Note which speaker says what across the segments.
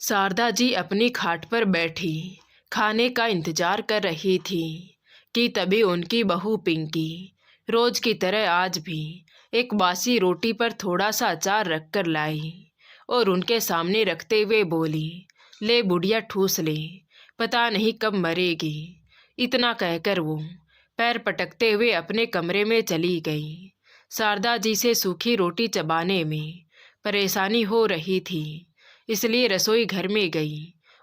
Speaker 1: शारदा जी अपनी खाट पर बैठी खाने का इंतजार कर रही थी कि तभी उनकी बहू पिंकी रोज की तरह आज भी एक बासी रोटी पर थोड़ा सा अचार रखकर लाई और उनके सामने रखते हुए बोली, ले बुढ़िया ठूस ले, पता नहीं कब मरेगी। इतना कहकर वो पैर पटकते हुए अपने कमरे में चली गई। शारदा जी से सूखी रोटी चबाने में परेशानी हो रही थी, इसलिए रसोई घर में गई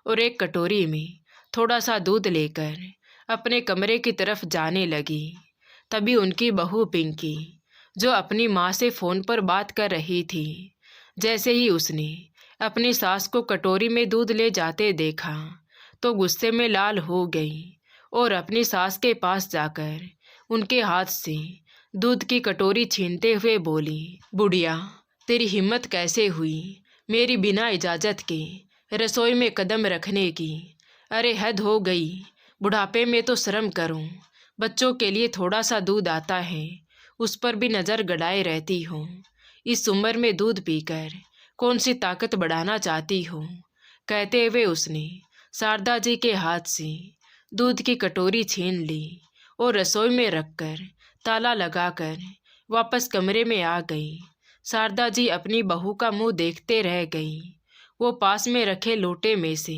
Speaker 1: और एक कटोरी में थोड़ा सा दूध लेकर अपने कमरे की तरफ जाने लगी। तभी उनकी बहू पिंकी, जो अपनी माँ से फ़ोन पर बात कर रही थी, जैसे ही उसने अपनी सास को कटोरी में दूध ले जाते देखा तो गुस्से में लाल हो गई और अपनी सास के पास जाकर उनके हाथ से दूध की कटोरी छीनते हुए बोली, बुढ़िया तेरी हिम्मत कैसे हुई मेरी बिना इजाज़त के रसोई में कदम रखने की। अरे हद हो गई, बुढ़ापे में तो शर्म करो। बच्चों के लिए थोड़ा सा दूध आता है, उस पर भी नज़र गड़ाए रहती हो। इस उम्र में दूध पीकर कौन सी ताकत बढ़ाना चाहती हो। कहते हुए उसने शारदा जी के हाथ से दूध की कटोरी छीन ली और रसोई में रखकर ताला लगाकर वापस कमरे में आ गई। शारदा जी अपनी बहू का मुंह देखते रह गई। वो पास में रखे लोटे में से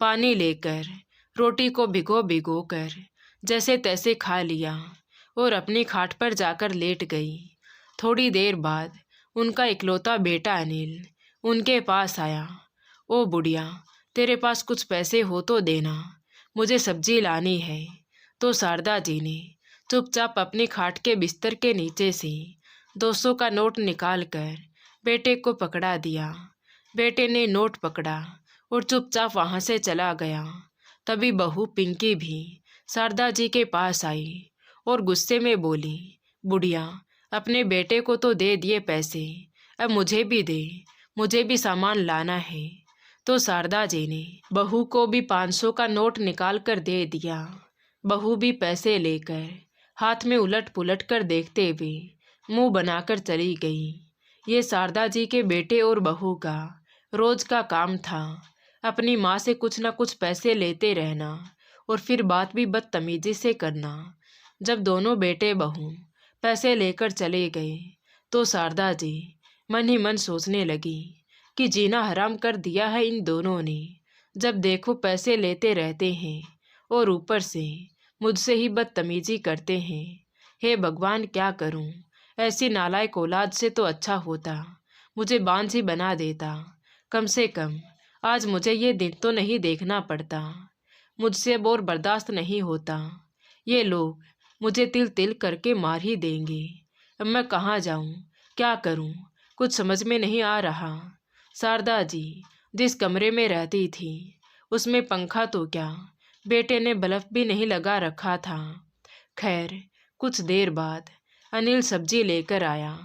Speaker 1: पानी लेकर रोटी को भिगो भिगो कर जैसे तैसे खा लिया और अपनी खाट पर जाकर लेट गई। थोड़ी देर बाद उनका इकलौता बेटा अनिल उनके पास आया। ओ बुढ़िया, तेरे पास कुछ पैसे हो तो देना, मुझे सब्जी लानी है। तो शारदा जी ने चुपचाप अपनी खाट के बिस्तर के नीचे से 200 का नोट निकालकर बेटे को पकड़ा दिया। बेटे ने नोट पकड़ा और चुपचाप वहाँ से चला गया। तभी बहू पिंकी भी शारदा जी के पास आई और गुस्से में बोली, बुढ़िया अपने बेटे को तो दे दिए पैसे, अब मुझे भी दे, मुझे भी सामान लाना है। तो शारदा जी ने बहू को भी 500 का नोट निकाल कर दे दिया। बहू भी पैसे लेकर हाथ में उलट पुलट कर देखते हुए मुंह बनाकर चली गई। ये शारदा जी के बेटे और बहू का रोज का काम था, अपनी माँ से कुछ न कुछ पैसे लेते रहना और फिर बात भी बदतमीजी से करना। जब दोनों बेटे बहू पैसे लेकर चले गए तो शारदा जी मन ही मन सोचने लगी कि जीना हराम कर दिया है इन दोनों ने। जब देखो पैसे लेते रहते हैं और ऊपर से मुझसे ही बदतमीजी करते हैं। हे भगवान, क्या करूं? ऐसी नालायक औलाद से तो अच्छा होता मुझे बांझ ही बना देता। कम से कम आज मुझे ये दिन तो नहीं देखना पड़ता। मुझसे अब और बर्दाश्त नहीं होता। ये लोग मुझे तिल तिल करके मार ही देंगे। अब मैं कहाँ जाऊँ, क्या करूँ, कुछ समझ में नहीं आ रहा। शारदा जी जिस कमरे में रहती थी उसमें पंखा तो क्या, बेटे ने बल्ब भी नहीं लगा रखा था। खैर कुछ देर बाद अनिल सब्जी लेकर आया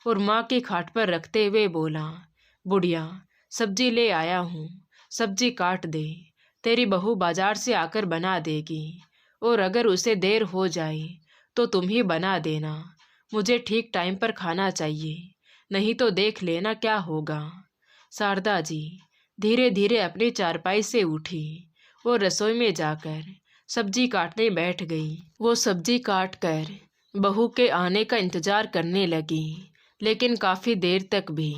Speaker 1: और माँ की खाट पर रखते हुए बोला, बुढ़िया सब्जी ले आया हूँ, सब्जी काट दे, तेरी बहू बाजार से आकर बना देगी और अगर उसे देर हो जाए तो तुम ही बना देना। मुझे ठीक टाइम पर खाना चाहिए, नहीं तो देख लेना क्या होगा। शारदा जी धीरे धीरे अपनी चारपाई से उठी और रसोई में जाकर सब्जी काटने बैठ गई। वो सब्जी काट कर बहू के आने का इंतजार करने लगी, लेकिन काफ़ी देर तक भी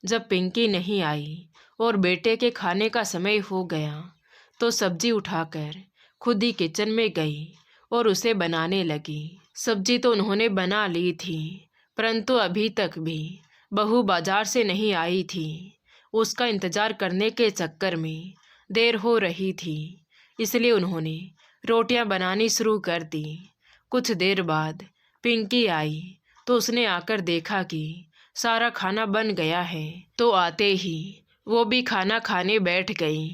Speaker 1: जब पिंकी नहीं आई और बेटे के खाने का समय हो गया तो सब्जी उठाकर खुद ही किचन में गई और उसे बनाने लगी। सब्जी तो उन्होंने बना ली थी, परंतु अभी तक भी बहू बाजार से नहीं आई थी। उसका इंतजार करने के चक्कर में देर हो रही थी, इसलिए उन्होंने रोटियां बनानी शुरू कर दी। कुछ देर बाद पिंकी आई तो उसने आकर देखा कि सारा खाना बन गया है, तो आते ही वो भी खाना खाने बैठ गई।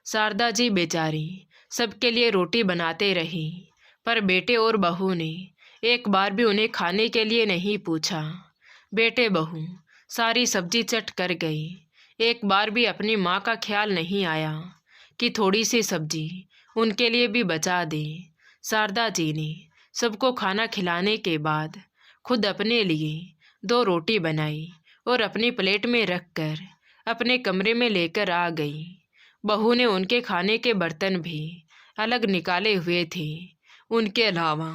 Speaker 1: शारदा जी बेचारी सबके लिए रोटी बनाते रही, पर बेटे और बहू ने एक बार भी उन्हें खाने के लिए नहीं पूछा। बेटे बहू सारी सब्जी चट कर गई, एक बार भी अपनी माँ का ख्याल नहीं आया कि थोड़ी सी सब्जी उनके लिए भी बचा दे। शारदा जी ने सबको खाना खिलाने के बाद खुद अपने लिए 2 रोटी बनाई और अपनी प्लेट में रखकर अपने कमरे में लेकर आ गई। बहू ने उनके खाने के बर्तन भी अलग निकाले हुए थे। उनके अलावा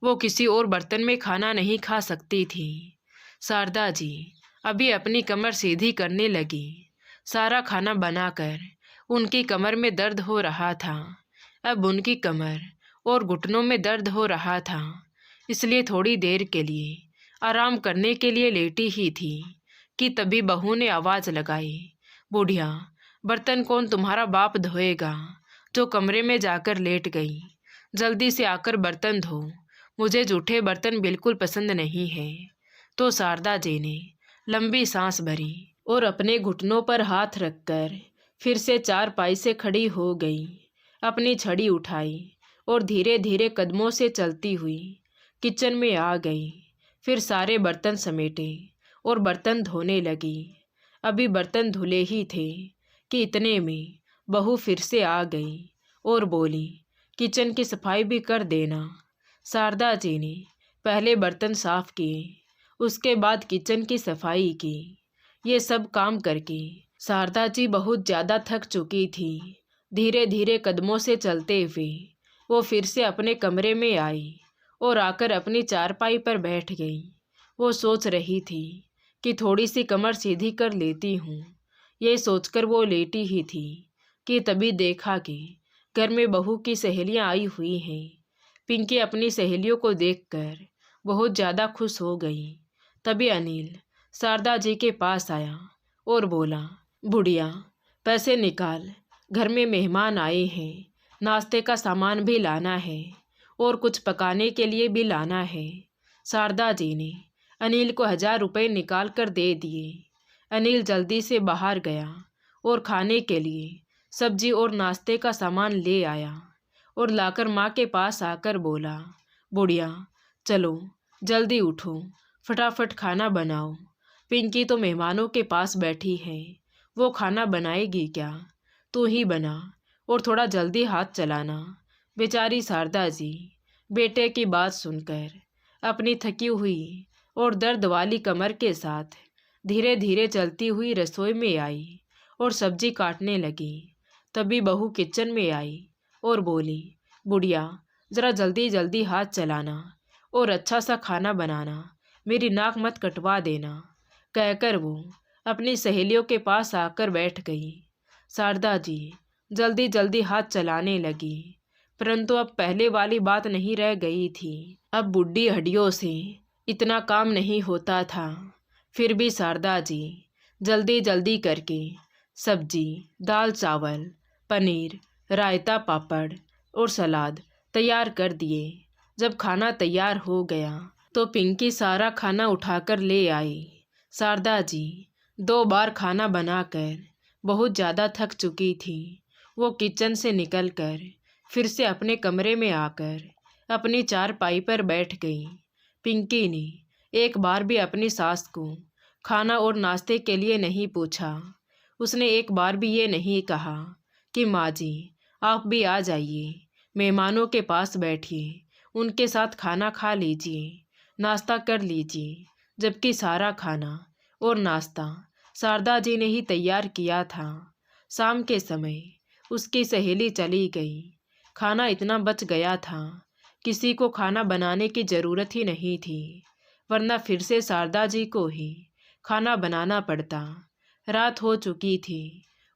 Speaker 1: वो किसी और बर्तन में खाना नहीं खा सकती थी। शारदा जी अभी अपनी कमर सीधी करने लगी। सारा खाना बनाकर उनकी कमर में दर्द हो रहा था। अब उनकी कमर और घुटनों में दर्द हो रहा था, इसलिए थोड़ी देर के लिए आराम करने के लिए लेटी ही थी कि तभी बहू ने आवाज़ लगाई, बुढ़िया बर्तन कौन तुम्हारा बाप धोएगा? जो कमरे में जाकर लेट गई। जल्दी से आकर बर्तन धो, मुझे जूठे बर्तन बिल्कुल पसंद नहीं है। तो शारदा जी ने लंबी सांस भरी और अपने घुटनों पर हाथ रखकर फिर से चारपाई से खड़ी हो गई। अपनी छड़ी उठाई और धीरे धीरे कदमों से चलती हुई किचन में आ गई। फिर सारे बर्तन समेटे और बर्तन धोने लगी। अभी बर्तन धुले ही थे कि इतने में बहू फिर से आ गई और बोली, किचन की सफाई भी कर देना। शारदा जी ने पहले बर्तन साफ किए, उसके बाद किचन की सफाई की। ये सब काम करके शारदा जी बहुत ज़्यादा थक चुकी थी। धीरे धीरे कदमों से चलते हुए वो फिर से अपने कमरे में आई और आकर अपनी चारपाई पर बैठ गई। वो सोच रही थी कि थोड़ी सी कमर सीधी कर लेती हूँ। ये सोचकर वो लेटी ही थी कि तभी देखा कि घर में बहू की सहेलियाँ आई हुई हैं। पिंकी अपनी सहेलियों को देखकर बहुत ज़्यादा खुश हो गई। तभी अनिल शारदा जी के पास आया और बोला, बुढ़िया पैसे निकाल, घर में मेहमान आए हैं, नाश्ते का सामान भी लाना है और कुछ पकाने के लिए भी लाना है। शारदा जी ने अनिल को 1000 रुपये निकाल कर दे दिए। अनिल जल्दी से बाहर गया और खाने के लिए सब्जी और नाश्ते का सामान ले आया और लाकर माँ के पास आकर बोला, बुढ़िया चलो जल्दी उठो, फटाफट खाना बनाओ। पिंकी तो मेहमानों के पास बैठी है, वो खाना बनाएगी क्या? तू ही बना और थोड़ा जल्दी हाथ चलाना। बेचारी शारदा जी बेटे की बात सुनकर अपनी थकी हुई और दर्द वाली कमर के साथ धीरे धीरे चलती हुई रसोई में आई और सब्जी काटने लगी। तभी बहू किचन में आई और बोली, बुढ़िया ज़रा जल्दी जल्दी हाथ चलाना और अच्छा सा खाना बनाना, मेरी नाक मत कटवा देना। कहकर वो अपनी सहेलियों के पास आकर बैठ गई। शारदा जी जल्दी जल्दी हाथ चलाने लगी, परंतु अब पहले वाली बात नहीं रह गई थी। अब बुढ़ी हड्डियों से इतना काम नहीं होता था। फिर भी शारदा जी जल्दी जल्दी करके सब्जी, दाल चावल, पनीर, रायता, पापड़ और सलाद तैयार कर दिए। जब खाना तैयार हो गया तो पिंकी सारा खाना उठाकर ले आई। शारदा जी 2 बार खाना बनाकर बहुत ज़्यादा थक चुकी थी। वो किचन से निकलकर फिर से अपने कमरे में आकर अपनी चारपाई पर बैठ गई। पिंकी ने एक बार भी अपनी सास को खाना और नाश्ते के लिए नहीं पूछा। उसने एक बार भी ये नहीं कहा कि माँ जी आप भी आ जाइए, मेहमानों के पास बैठिए, उनके साथ खाना खा लीजिए, नाश्ता कर लीजिए। जबकि सारा खाना और नाश्ता शारदा जी ने ही तैयार किया था। शाम के समय उसकी सहेली चली गई। खाना इतना बच गया था, किसी को खाना बनाने की ज़रूरत ही नहीं थी, वरना फिर से शारदा जी को ही खाना बनाना पड़ता। रात हो चुकी थी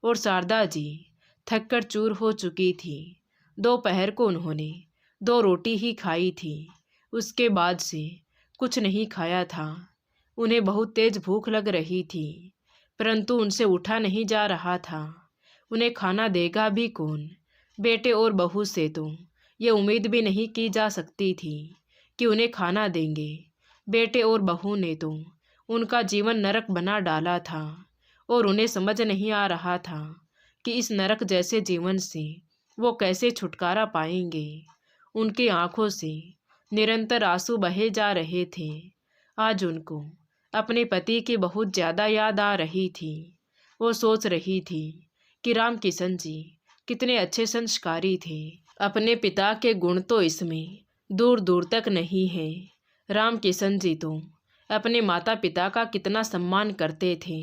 Speaker 1: और शारदा जी थक कर चूर हो चुकी थी। दोपहर को उन्होंने 2 रोटी ही खाई थी, उसके बाद से कुछ नहीं खाया था। उन्हें बहुत तेज भूख लग रही थी, परंतु उनसे उठा नहीं जा रहा था। उन्हें खाना देगा भी कौन? बेटे और बहू से तो ये उम्मीद भी नहीं की जा सकती थी कि उन्हें खाना देंगे। बेटे और बहू ने तो उनका जीवन नरक बना डाला था और उन्हें समझ नहीं आ रहा था कि इस नरक जैसे जीवन से वो कैसे छुटकारा पाएंगे। उनकी आंखों से निरंतर आंसू बहे जा रहे थे। आज उनको अपने पति की बहुत ज़्यादा याद आ रही थी। वो सोच रही थी कि राम किशन जी कितने अच्छे संस्कारी थे। अपने पिता के गुण तो इसमें दूर दूर तक नहीं है। राम किशन जी तो अपने माता पिता का कितना सम्मान करते थे।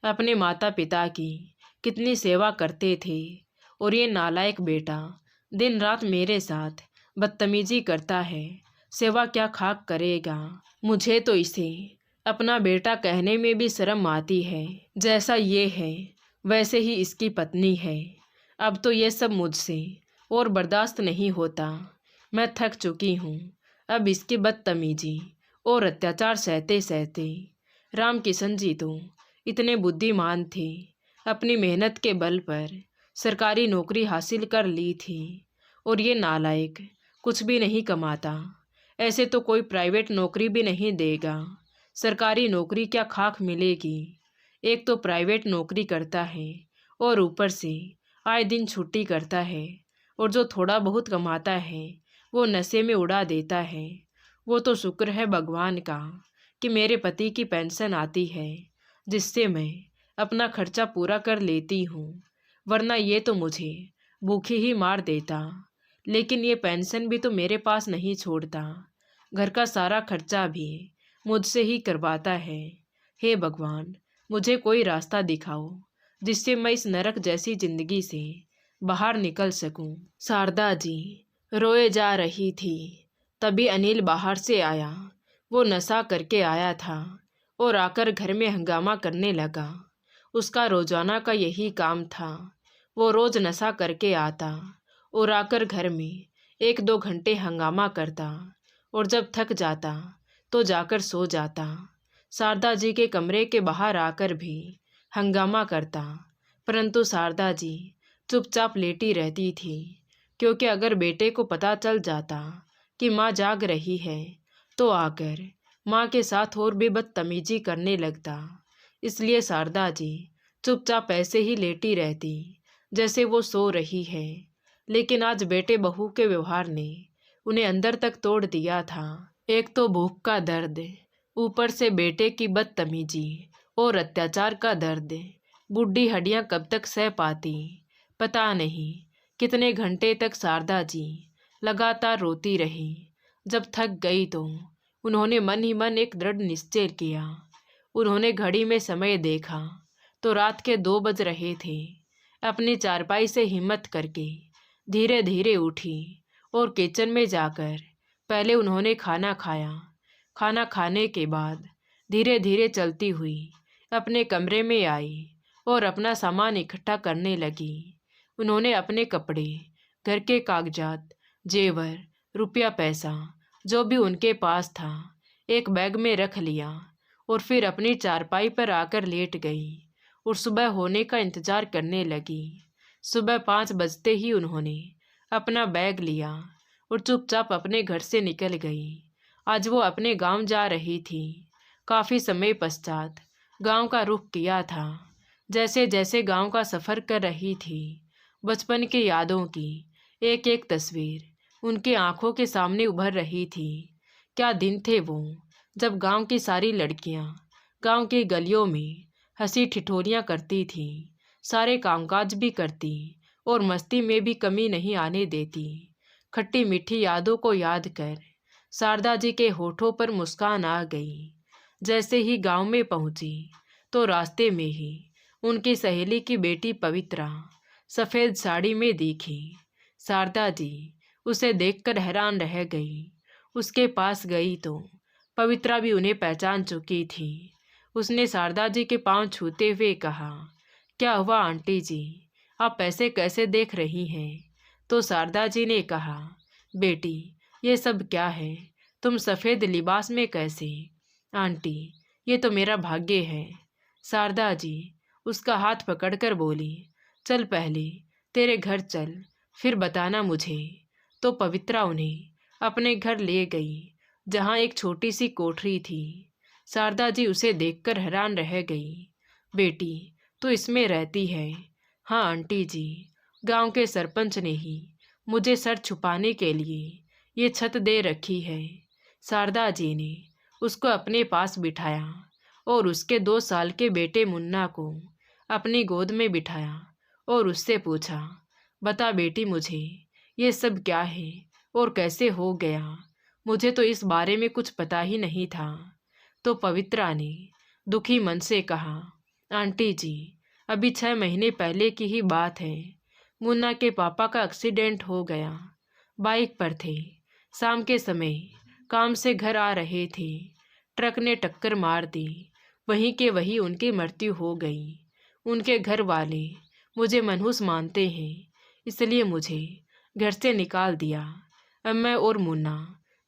Speaker 1: अपने माता पिता की कितनी सेवा करते थे, और ये नालायक बेटा दिन रात मेरे साथ बदतमीजी करता है। सेवा क्या खाक करेगा। मुझे तो इसे अपना बेटा कहने में भी शर्म आती है। जैसा ये है वैसे ही इसकी पत्नी है। अब तो ये सब मुझसे और बर्दाश्त नहीं होता। मैं थक चुकी हूँ अब इसकी बदतमीजी और अत्याचार सहते सहते। राम किशन जी तो इतने बुद्धिमान थे, अपनी मेहनत के बल पर सरकारी नौकरी हासिल कर ली थी, और ये नालायक कुछ भी नहीं कमाता। ऐसे तो कोई प्राइवेट नौकरी भी नहीं देगा, सरकारी नौकरी क्या खाक मिलेगी। एक तो प्राइवेट नौकरी करता है और ऊपर से आए दिन छुट्टी करता है, और जो थोड़ा बहुत कमाता है वो नशे में उड़ा देता है। वो तो शुक्र है भगवान का कि मेरे पति की पेंशन आती है, जिससे मैं अपना खर्चा पूरा कर लेती हूँ, वरना ये तो मुझे भूखी ही मार देता। लेकिन ये पेंशन भी तो मेरे पास नहीं छोड़ता, घर का सारा खर्चा भी मुझसे ही करवाता है। हे भगवान, मुझे कोई रास्ता दिखाओ जिससे मैं इस नरक जैसी जिंदगी से बाहर निकल सकूं। शारदा जी रोए जा रही थी, तभी अनिल बाहर से आया। वो नशा करके आया था और आकर घर में हंगामा करने लगा। उसका रोजाना का यही काम था। वो रोज नशा करके आता और आकर घर में 1-2 घंटे हंगामा करता, और जब थक जाता तो जाकर सो जाता। शारदा जी के कमरे के बाहर आकर भी हंगामा करता, परंतु शारदा जी चुपचाप लेटी रहती थी, क्योंकि अगर बेटे को पता चल जाता कि माँ जाग रही है तो आकर माँ के साथ और भी बदतमीजी करने लगता। इसलिए शारदा जी चुपचाप ऐसे ही लेटी रहती जैसे वो सो रही है। लेकिन आज बेटे बहू के व्यवहार ने उन्हें अंदर तक तोड़ दिया था। एक तो भूख का दर्द, ऊपर से बेटे की बदतमीजी और अत्याचार का दर्द। बुढ़ी हड्डियां कब तक सह पाती। पता नहीं कितने घंटे तक शारदा जी लगातार रोती रही। जब थक गई तो उन्होंने मन ही मन एक दृढ़ निश्चय किया। उन्होंने घड़ी में समय देखा तो रात के 2 बज रहे थे। अपनी चारपाई से हिम्मत करके धीरे धीरे उठी और किचन में जाकर पहले उन्होंने खाना खाया। खाना खाने के बाद धीरे धीरे चलती हुई अपने कमरे में आई और अपना सामान इकट्ठा करने लगी। उन्होंने अपने कपड़े, घर के कागजात, जेवर, रुपया पैसा जो भी उनके पास था एक बैग में रख लिया, और फिर अपनी चारपाई पर आकर लेट गई और सुबह होने का इंतजार करने लगी। सुबह 5 बजते ही उन्होंने अपना बैग लिया और चुपचाप अपने घर से निकल गई। आज वो अपने गांव जा रही थी। काफ़ी समय पश्चात गांव का रुख किया था। जैसे जैसे गांव का सफ़र कर रही थी, बचपन की यादों की एक एक तस्वीर उनकी आंखों के सामने उभर रही थी। क्या दिन थे वो, जब गांव की सारी लड़कियां गांव की गलियों में हंसी ठिठोलियां करती थीं, सारे कामकाज भी करती और मस्ती में भी कमी नहीं आने देती। खट्टी मीठी यादों को याद कर शारदा जी के होठों पर मुस्कान आ गई। जैसे ही गांव में पहुंची तो रास्ते में ही उनकी सहेली की बेटी पवित्रा सफ़ेद साड़ी में दिखी। शारदा जी उसे देखकर हैरान रह गई। उसके पास गई तो पवित्रा भी उन्हें पहचान चुकी थी। उसने शारदा जी के पांव छूते हुए कहा, क्या हुआ आंटी जी, आप ऐसे कैसे देख रही हैं? तो शारदा जी ने कहा, बेटी ये सब क्या है, तुम सफ़ेद लिबास में कैसे? आंटी ये तो मेरा भाग्य है। शारदा जी उसका हाथ पकड़कर बोली, चल पहले तेरे घर चल, फिर बताना मुझे। तो पवित्रा उन्हें अपने घर ले गई, जहाँ एक छोटी सी कोठरी थी। शारदा जी उसे देखकर हैरान रह गई। बेटी तो इसमें रहती है? हाँ आंटी जी, गांव के सरपंच ने ही मुझे सर छुपाने के लिए ये छत दे रखी है। शारदा जी ने उसको अपने पास बिठाया और उसके 2 साल के बेटे मुन्ना को अपनी गोद में बिठाया और उससे पूछा, बता बेटी मुझे ये सब क्या है और कैसे हो गया? मुझे तो इस बारे में कुछ पता ही नहीं था। तो पवित्रा ने दुखी मन से कहा, आंटी जी अभी 6 महीने पहले की ही बात है। मुन्ना के पापा का एक्सीडेंट हो गया। बाइक पर थे, शाम के समय काम से घर आ रहे थे, ट्रक ने टक्कर मार दी। वहीं के वहीं उनकी मृत्यु हो गई। उनके घर वाले मुझे मनहूस मानते हैं, इसलिए मुझे घर से निकाल दिया। अब मैं और मुन्ना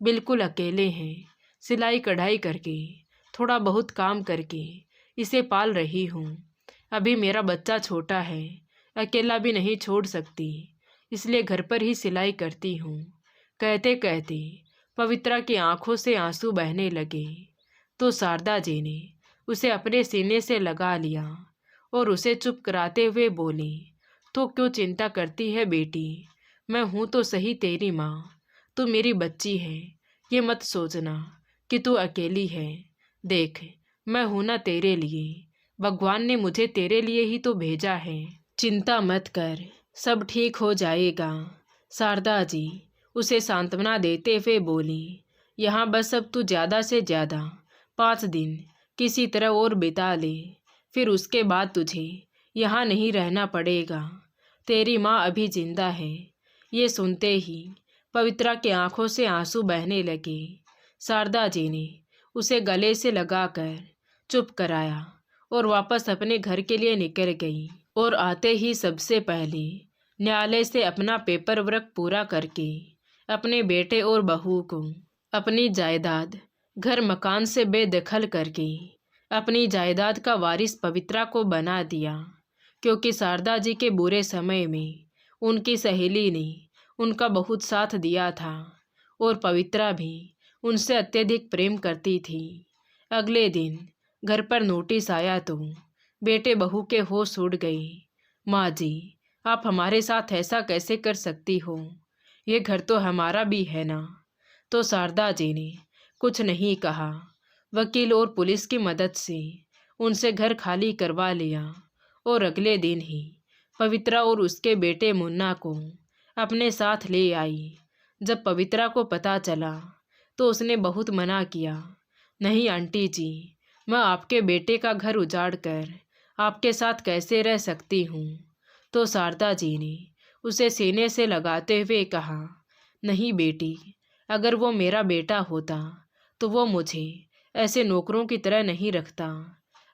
Speaker 1: बिल्कुल अकेले हैं। सिलाई कढ़ाई करके, थोड़ा बहुत काम करके इसे पाल रही हूँ। अभी मेरा बच्चा छोटा है, अकेला भी नहीं छोड़ सकती, इसलिए घर पर ही सिलाई करती हूँ। कहते कहते पवित्रा की आंखों से आंसू बहने लगे तो शारदा जी ने उसे अपने सीने से लगा लिया और उसे चुप कराते हुए बोली, तो क्यों चिंता करती है बेटी, मैं हूँ तो सही तेरी माँ। तू मेरी बच्ची है, ये मत सोचना कि तू अकेली है। देख, मैं हूँ ना तेरे लिए, भगवान ने मुझे तेरे लिए ही तो भेजा है। चिंता मत कर, सब ठीक हो जाएगा। शारदा जी उसे सांत्वना देते हुए बोली, यहाँ बस अब तू ज़्यादा से ज़्यादा 5 दिन किसी तरह और बिता ले, फिर उसके बाद तुझे यहाँ नहीं रहना पड़ेगा। तेरी माँ अभी जिंदा है। ये सुनते ही पवित्रा की आंखों से आंसू बहने लगे। शारदा जी ने उसे गले से लगाकर चुप कराया और वापस अपने घर के लिए निकल गई। और आते ही सबसे पहले न्यायालय से अपना पेपर वर्क पूरा करके अपने बेटे और बहू को अपनी जायदाद घर मकान से बेदखल करके अपनी जायदाद का वारिस पवित्रा को बना दिया। क्योंकि शारदा जी के बुरे समय में उनकी सहेली ने उनका बहुत साथ दिया था और पवित्रा भी उनसे अत्यधिक प्रेम करती थी। अगले दिन घर पर नोटिस आया तो बेटे बहू के होश उड़ गए। माँ जी, आप हमारे साथ ऐसा कैसे कर सकती हो, ये घर तो हमारा भी है ना। तो शारदा जी ने कुछ नहीं कहा। वकील और पुलिस की मदद से उनसे घर खाली करवा लिया और अगले दिन ही पवित्रा और उसके बेटे मुन्ना को अपने साथ ले आई। जब पवित्रा को पता चला तो उसने बहुत मना किया, नहीं आंटी जी, मैं आपके बेटे का घर उजाड़ कर आपके साथ कैसे रह सकती हूँ। तो शारदा जी ने उसे सीने से लगाते हुए कहा, नहीं बेटी, अगर वो मेरा बेटा होता तो वो मुझे ऐसे नौकरों की तरह नहीं रखता।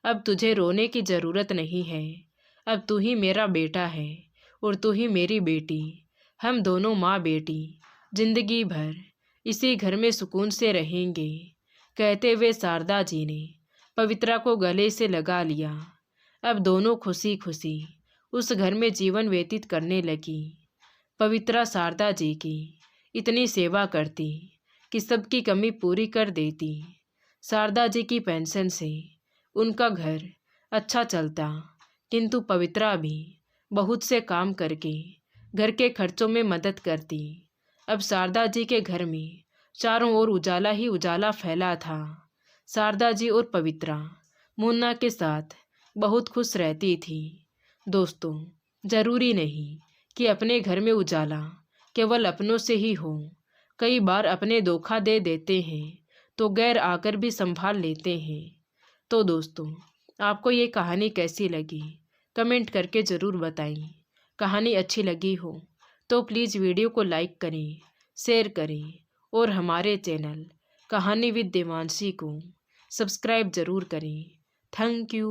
Speaker 1: अब तुझे रोने की ज़रूरत नहीं है। अब तू ही मेरा बेटा है और तू ही मेरी बेटी। हम दोनों माँ बेटी जिंदगी भर इसी घर में सुकून से रहेंगे। कहते हुए शारदा जी ने पवित्रा को गले से लगा लिया। अब दोनों खुशी खुशी उस घर में जीवन व्यतीत करने लगी। पवित्रा शारदा जी की इतनी सेवा करती कि सबकी कमी पूरी कर देती। शारदा जी की पेंशन से उनका घर अच्छा चलता, किंतु पवित्रा भी बहुत से काम करके घर के खर्चों में मदद करती। अब शारदा जी के घर में चारों ओर उजाला ही उजाला फैला था। शारदा जी और पवित्रा मुन्ना के साथ बहुत खुश रहती थी। दोस्तों, जरूरी नहीं कि अपने घर में उजाला केवल अपनों से ही हो। कई बार अपने धोखा दे देते हैं तो गैर आकर भी संभाल लेते हैं। तो दोस्तों, आपको ये कहानी कैसी लगी कमेंट करके ज़रूर बताएं। कहानी अच्छी लगी हो तो प्लीज़ वीडियो को लाइक करें, शेयर करें और हमारे चैनल कहानी विद देवांशी को सब्सक्राइब ज़रूर करें। Thank you.